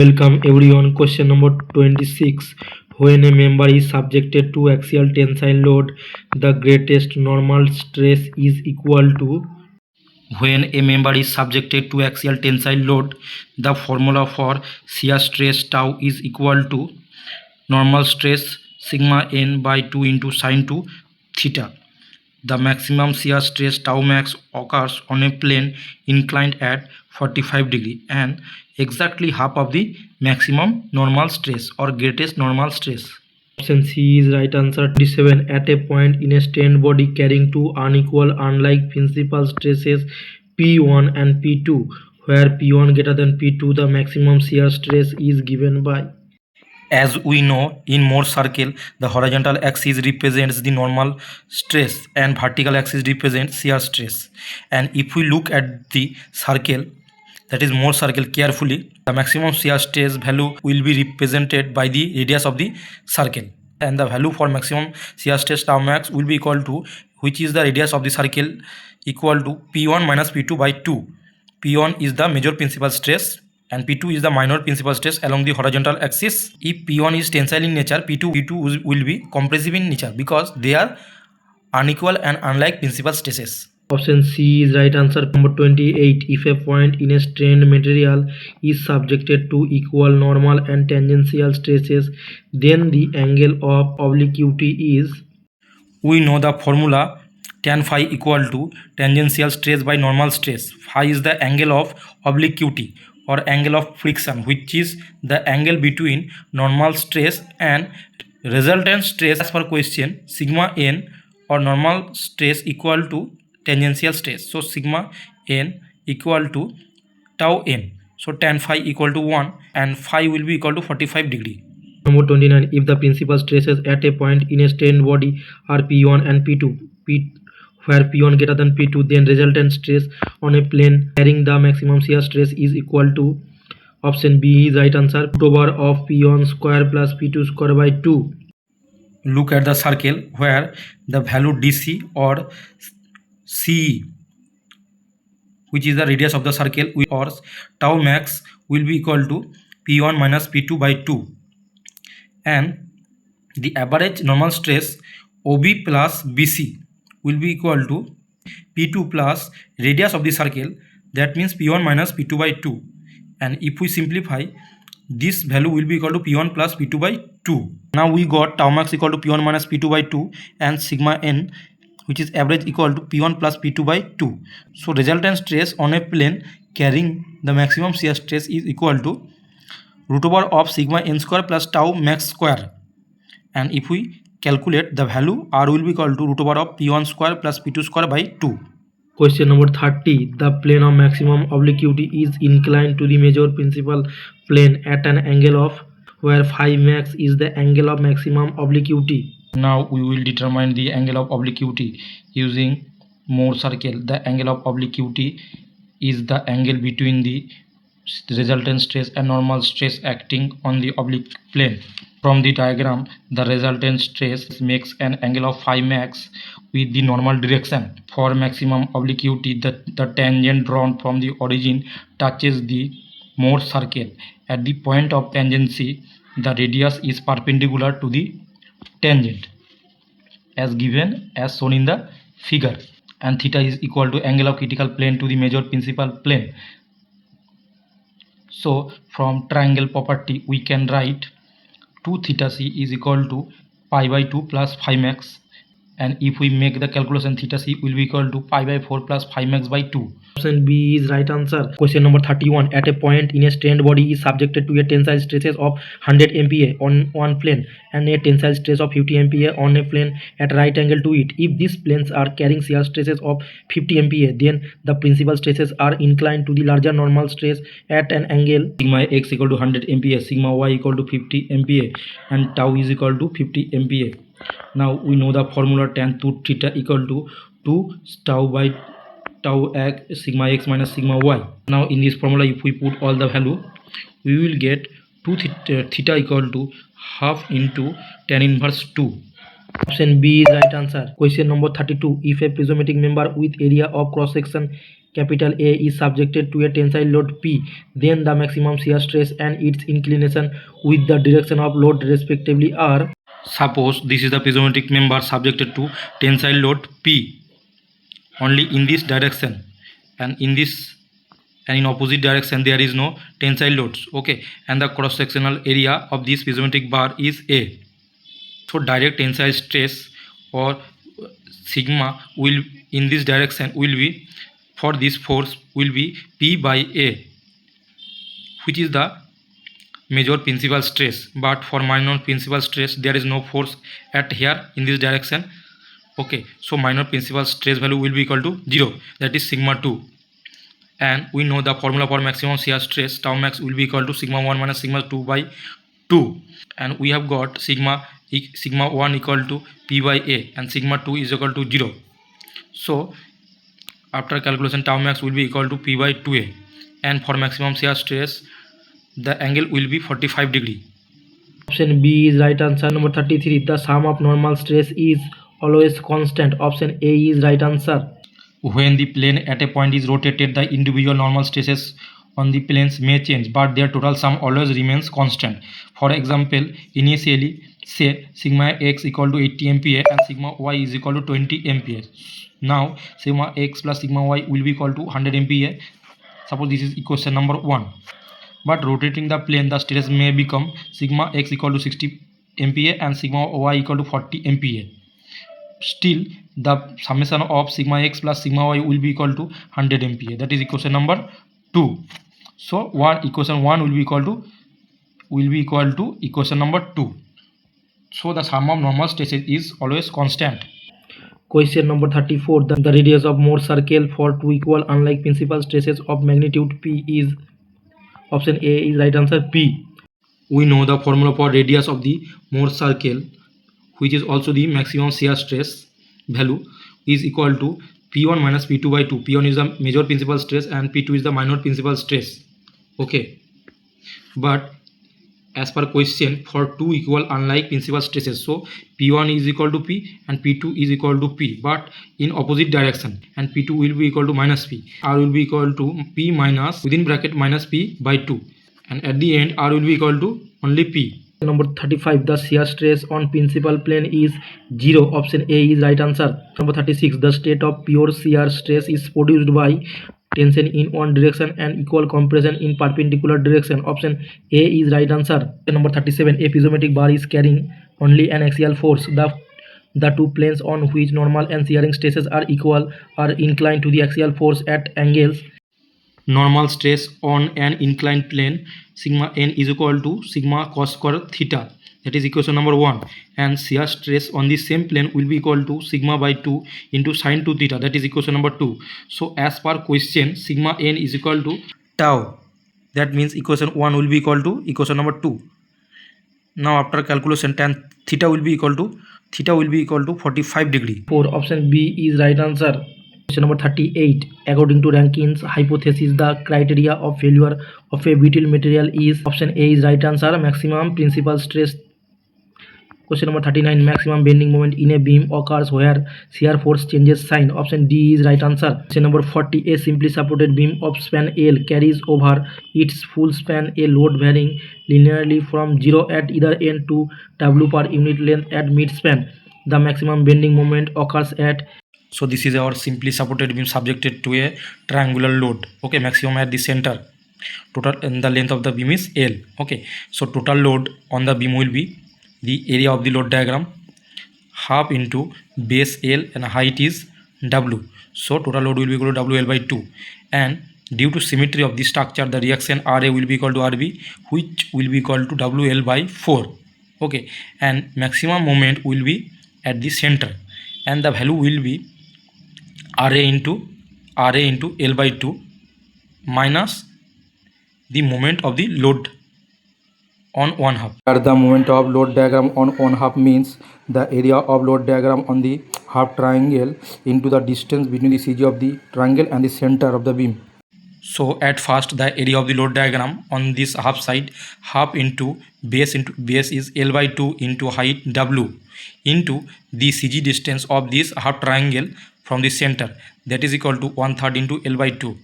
Welcome everyone. Question number 26. When a member is subjected to axial tensile load, the greatest normal stress is equal to. When a member is subjected to axial tensile load, the formula for shear stress tau is equal to normal stress sigma n by 2 into sine 2 theta. The maximum shear stress tau max occurs on a plane inclined at 45 degree and exactly half of the maximum normal stress or greatest normal stress. Option C is right answer. 27. At a point in a strained body carrying two unequal unlike principal stresses P1 and P2, where P1 greater than P2, the maximum shear stress is given by. As we know, in Morse circle, the horizontal axis represents the normal stress and vertical axis represents shear stress. And if we look at the circle, that is Morse circle carefully, the maximum shear stress value will be represented by the radius of the circle. And the value for maximum shear stress tau max will be equal to, which is the radius of the circle, equal to P1 minus P2 by 2. P1 is the major principal stress and P2 is the minor principal stress along the horizontal axis. If P1 is tensile in nature, P2 will be compressive in nature because they are unequal and unlike principal stresses. Option C is right answer. Number 28. If a point in a strained material is subjected to equal normal and tangential stresses, then the angle of obliquity is. We know the formula tan phi equal to tangential stress by normal stress. Phi is the angle of obliquity or angle of friction, which is the angle between normal stress and resultant stress. As per question, sigma n or normal stress equal to tangential stress. So sigma n equal to tau n. So tan phi equal to 1 and phi will be equal to 45 degree. Number 29. If the principal stresses at a point in a strained body are P1 and P2, where P1 greater than P2, then resultant stress on a plane carrying the maximum shear stress is equal to. Option B is right answer. Root over of P1 square plus P2 square by 2. Look at the circle where the value DC or CE, which is the radius of the circle, or tau max will be equal to P1 minus P2 by 2. And the average normal stress OB plus BC will be equal to P2 plus radius of the circle, that means P1 minus P2 by 2. And if we simplify, this value will be equal to P1 plus P2 by 2. Now we got tau max equal to P1 minus P2 by 2 and sigma n, which is average, equal to P1 plus P2 by 2. So resultant stress on a plane carrying the maximum shear stress is equal to root over of sigma n square plus tau max square. And if we calculate the value, R will be equal to root over of P1 square plus P2 square by 2. Question number 30. The plane of maximum obliquity is inclined to the major principal plane at an angle of, where phi max is the angle of maximum obliquity. Now we will determine the angle of obliquity using Morse circle. The angle of obliquity is the angle between the resultant stress and normal stress acting on the oblique plane. From the diagram, the resultant stress makes an angle of phi max with the normal direction. For maximum obliquity, the tangent drawn from the origin touches the Morse circle. At the point of tangency, the radius is perpendicular to the tangent, as given as shown in the figure, and theta is equal to angle of critical plane to the major principal plane. So from triangle property we can write 2 theta c is equal to pi by 2 plus phi max, and if we make the calculation, theta c will be equal to pi by 4 plus phi max by 2. Option B is right answer. Question number 31. At a point in a strained body is subjected to a tensile stresses of 100 MPa on one plane and a tensile stress of 50 MPa on a plane at right angle to it. If these planes are carrying shear stresses of 50 MPa, then the principal stresses are inclined to the larger normal stress at an angle. Sigma x equal to 100 MPa, sigma y equal to 50 MPa, and tau is equal to 50 MPa. Now we know the formula tan 2 theta equal to 2 tau by tau x sigma x minus sigma y. Now in this formula, if we put all the value, we will get 2 theta equal to half into tan inverse 2. Option B is right answer. Question number 32. If a prismatic member with area of cross section capital A is subjected to a tensile load P, then the maximum shear stress and its inclination with the direction of load respectively are. Suppose this is the prismatic member subjected to tensile load P only in this direction, and in opposite direction there is no tensile loads, okay, and the cross sectional area of this prismatic bar is A. So direct tensile stress or sigma will in this direction will be, for this force will be P by A, which is the major principal stress, but for minor principal stress there is no force at here in this direction, okay. So minor principal stress value will be equal to 0, that is sigma 2, and we know the formula for maximum shear stress, tau max will be equal to sigma 1 minus sigma 2 by 2, and we have got sigma 1 equal to P by A and sigma 2 is equal to 0. So after calculation tau max will be equal to P by 2A, and for maximum shear stress the angle will be 45 degree. Option B is right answer. Number 33, the sum of normal stress is always constant. Option A is right answer. When the plane at a point is rotated, the individual normal stresses on the planes may change, but their total sum always remains constant. For example, initially say sigma x equal to 80 MPa and sigma y is equal to 20 MPa. Now sigma x plus sigma y will be equal to 100 MPa. Suppose this is equation number 1. But rotating the plane, the stress may become sigma x equal to 60 MPa and sigma y equal to 40 MPa. Still, the summation of sigma x plus sigma y will be equal to 100 MPa. That is equation number 2. So, equation 1 will be equal to equation number 2. So, the sum of normal stresses is always constant. Question number 34. The radius of Mohr circle for two equal unlike principal stresses of magnitude P is. Option A is right answer, P. We know the formula for radius of the Mohr circle, which is also the maximum shear stress value, is equal to P1 minus P2 by 2. P1 is the major principal stress and P2 is the minor principal stress. Okay. But as per question, for two equal unlike principal stresses, so P1 is equal to P and P2 is equal to P, but in opposite direction, and P2 will be equal to minus P. R will be equal to P minus within bracket minus P by 2, and at the end R will be equal to only P. Number 35, the shear stress on principal plane is 0. Option A is right answer. Number 36, the state of pure shear stress is produced by tension in one direction and equal compression in perpendicular direction. Option A is right answer. Number 37, a prismatic bar is carrying only an axial force. The two planes on which normal and shearing stresses are equal are inclined to the axial force at angles. Normal stress on an inclined plane sigma n is equal to sigma cos square theta, that is equation number 1, and shear stress on the same plane will be equal to sigma by 2 into sin 2 theta, that is equation number 2. So as per question, sigma n is equal to tau, that means equation 1 will be equal to equation number 2. Now after calculation, tan theta will be equal to 45 degree. For option B is right answer. Question number 38. According to Rankin's hypothesis, the criteria of failure of a brittle material is. Option A is right answer, maximum principal stress. Question number 39. Maximum bending moment in a beam occurs where shear force changes sign. Option D is right answer. Question number 40. A simply supported beam of span L carries over its full span a load varying linearly from 0 at either end to W per unit length at mid span. The maximum bending moment occurs at. So this is our simply supported beam subjected to a triangular load. Okay, maximum at the center. Total and the length of the beam is L. Okay, so total load on the beam will be the area of the load diagram half into base L and height is W. So total load will be equal to WL by 2, and due to symmetry of the structure, the reaction RA will be equal to RB, which will be equal to WL by 4. Okay, and maximum moment will be at the center, and the value will be RA into L by 2 minus the moment of the load on one half. The moment of load diagram on one half means the area of load diagram on the half triangle into the distance between the CG of the triangle and the center of the beam. So at first the area of the load diagram on this half side, half into base is L by 2 into height W into the CG distance of this half triangle from the center, that is equal to 1/3 into L by 2.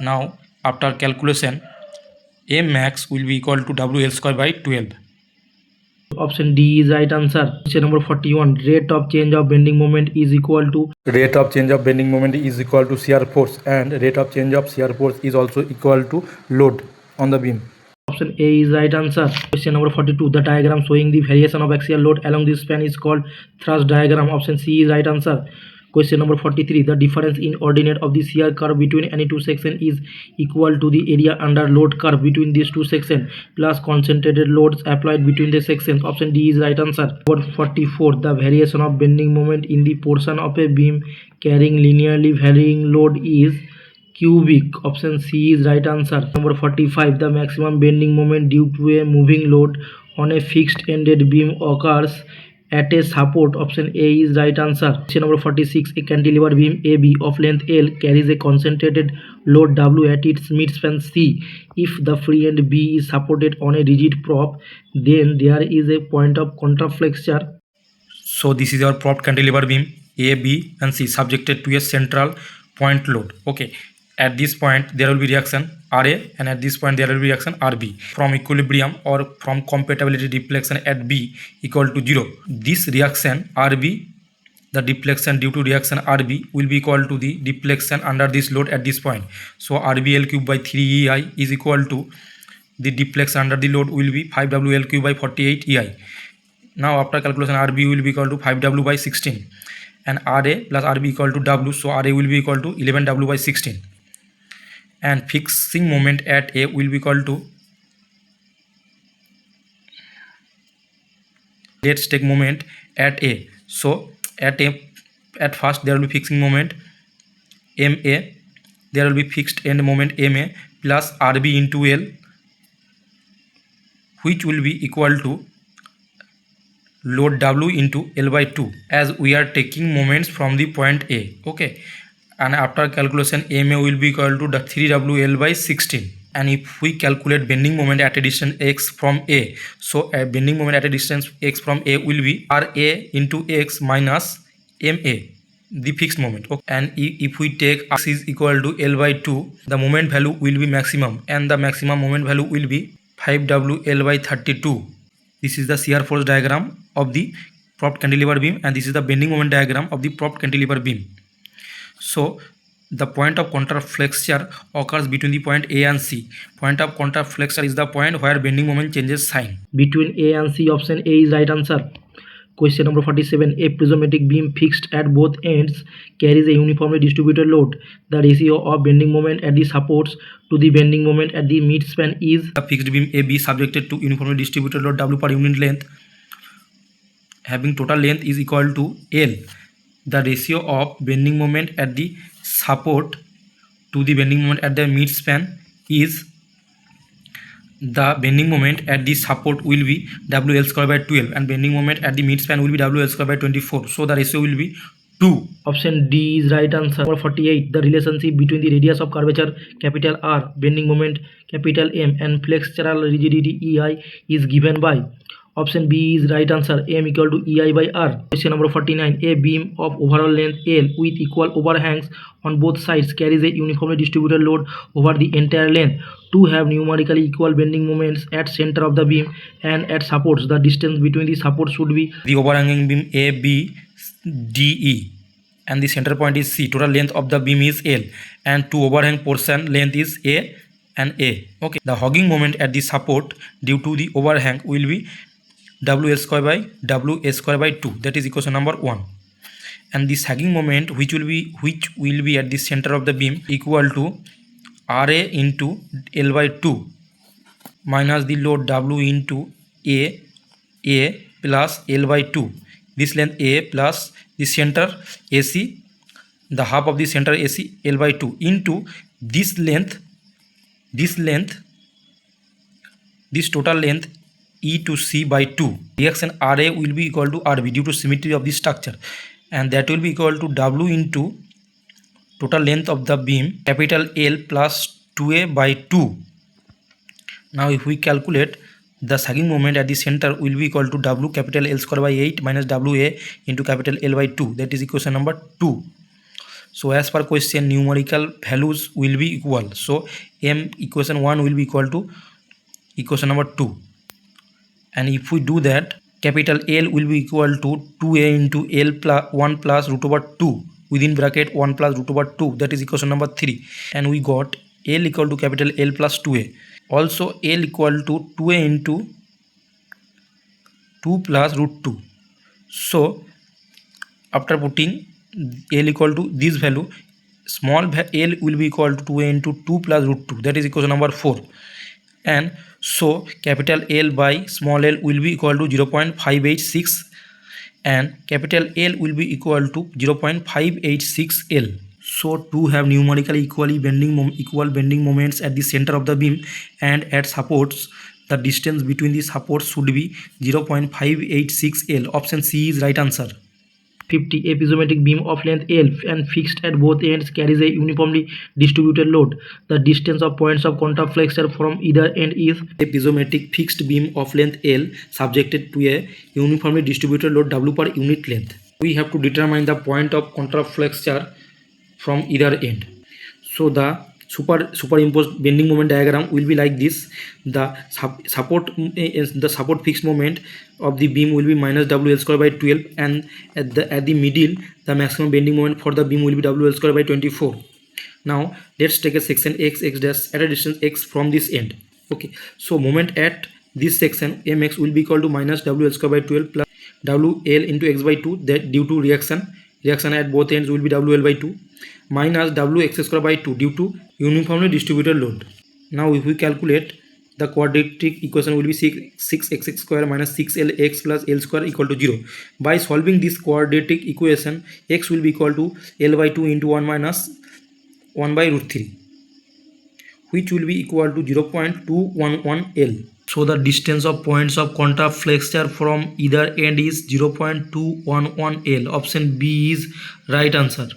Now after calculation, A max will be equal to WL square by 12. Option D is right answer. Question number 41. Rate of change of bending moment is equal to shear force, and rate of change of shear force is also equal to load on the beam. Option A is right answer. Question number 42. The diagram showing the variation of axial load along this span is called thrust diagram. Option C is right answer. Question number 43. The difference in ordinate of the shear curve between any two sections is equal to the area under load curve between these two sections plus concentrated loads applied between the sections. Option D is right answer. Number 44. The variation of bending moment in the portion of a beam carrying linearly varying load is cubic. Option C is right answer. Number 45. The maximum bending moment due to a moving load on a fixed ended beam occurs at a support. Option A is right answer. Question number 46. A cantilever beam AB of length L carries a concentrated load W at its midspan C. If the free end B is supported on a rigid prop, then there is a point of contraflexure. So this is our propped cantilever beam A, B and C subjected to a central point load. Okay, at this point there will be reaction RA, and at this point there will be reaction RB. From equilibrium or from compatibility deflection at B equal to 0, this reaction RB, the deflection due to reaction RB will be equal to the deflection under this load at this point. So RBL cube by 3 EI is equal to the deflection under the load will be 5WL cube by 48 EI. Now after calculation RB will be equal to 5W by 16 and RA plus RB equal to W, so RA will be equal to 11W by 16, and fixing moment at A will be equal to, let's take moment at A. So at first there will be fixing moment MA, there will be fixed end moment MA plus RB into L, which will be equal to load W into L by 2, as we are taking moments from the point A. Okay, and after calculation MA will be equal to the 3WL by 16. And if we calculate bending moment at a distance x from A, so a bending moment at a distance x from A will be RA into x minus MA, the fixed moment. Okay. And if we take x is equal to L by 2, the moment value will be maximum, and the maximum moment value will be 5WL by 32. This is the shear force diagram of the propped cantilever beam, and this is the bending moment diagram of the propped cantilever beam. So the point of contraflexure occurs between the point A and C. Point of contraflexure is the point where bending moment changes sign. Between A and C, option A is right answer. Question number 47. A prismatic beam fixed at both ends carries a uniformly distributed load. The ratio of bending moment at the supports to the bending moment at the midspan is, the fixed beam AB subjected to uniformly distributed load W per unit length having total length is equal to L. The ratio of bending moment at the support to the bending moment at the midspan is, the bending moment at the support will be WL square by 12 and bending moment at the midspan will be WL square by 24. So the ratio will be 2. Option D is right answer. Number 48. The relationship between the radius of curvature capital R, bending moment capital M and flexural rigidity EI is given by. Option B is right answer. M equal to EI by R. Question number 49. A beam of overall length L with equal overhangs on both sides carries a uniformly distributed load over the entire length. To have numerically equal bending moments at center of the beam and at supports, the distance between the supports should be the overhanging beam A, B, D, E, and the center point is C. Total length of the beam is L, and two overhang portion length is A and A. Okay. The hogging moment at the support due to the overhang will be WL square by WS square by 2. That is equation number 1. And the sagging moment which will be at the center of the beam equal to RA into L by 2 minus the load W into A plus L by 2. This length A plus the center AC, the half of the center AC L by 2 into this total length E to C by 2. Reaction RA will be equal to RB due to symmetry of the structure, and that will be equal to W into total length of the beam capital L plus 2a by 2. Now if we calculate, the sagging moment at the center will be equal to W capital L square by 8 minus WA into capital L by 2. That is equation number 2. So as per question, numerical values will be equal. So M equation 1 will be equal to equation number 2. And if we do that, capital L will be equal to 2a into L plus 1 plus root over 2 within bracket 1 plus root over 2. That is equation number 3. And we got L equal to capital L plus 2a. Also L equal to 2a into 2 plus root 2. So after putting L equal to this value, small L will be equal to 2a into 2 plus root 2. That is equation number 4. And so capital L by small l will be equal to 0.586 and capital L will be equal to 0.586 L. So to have numerically equal bending moments at the center of the beam and at supports, the distance between the supports should be 0.586 L. Option C is right answer. 50 epizoomatic beam of length L and fixed at both ends carries a uniformly distributed load. The distance of points of contact flexure from either end is epizoomatic fixed beam of length L subjected to a uniformly distributed load W per unit length. We have to determine the point of contact flexure from either end. So the superimposed bending moment diagram will be like this. The support fixed moment of the beam will be minus WL square by 12, and at the middle the maximum bending moment for the beam will be WL square by 24. Now let's take a section x dash at a distance x from this end. Okay, so moment at this section mx will be equal to minus WL square by 12 plus WL into x by 2, that due to reaction at both ends will be WL by 2 minus Wx square by 2 due to uniformly distributed load. Now if we calculate, the quadratic equation will be 6x square minus 6lx plus L square equal to 0. By solving this quadratic equation, x will be equal to L by 2 into 1 minus 1 by root 3, which will be equal to 0.211 L. So the distance of points of contact flexure from either end is 0.211 L. Option B is right answer.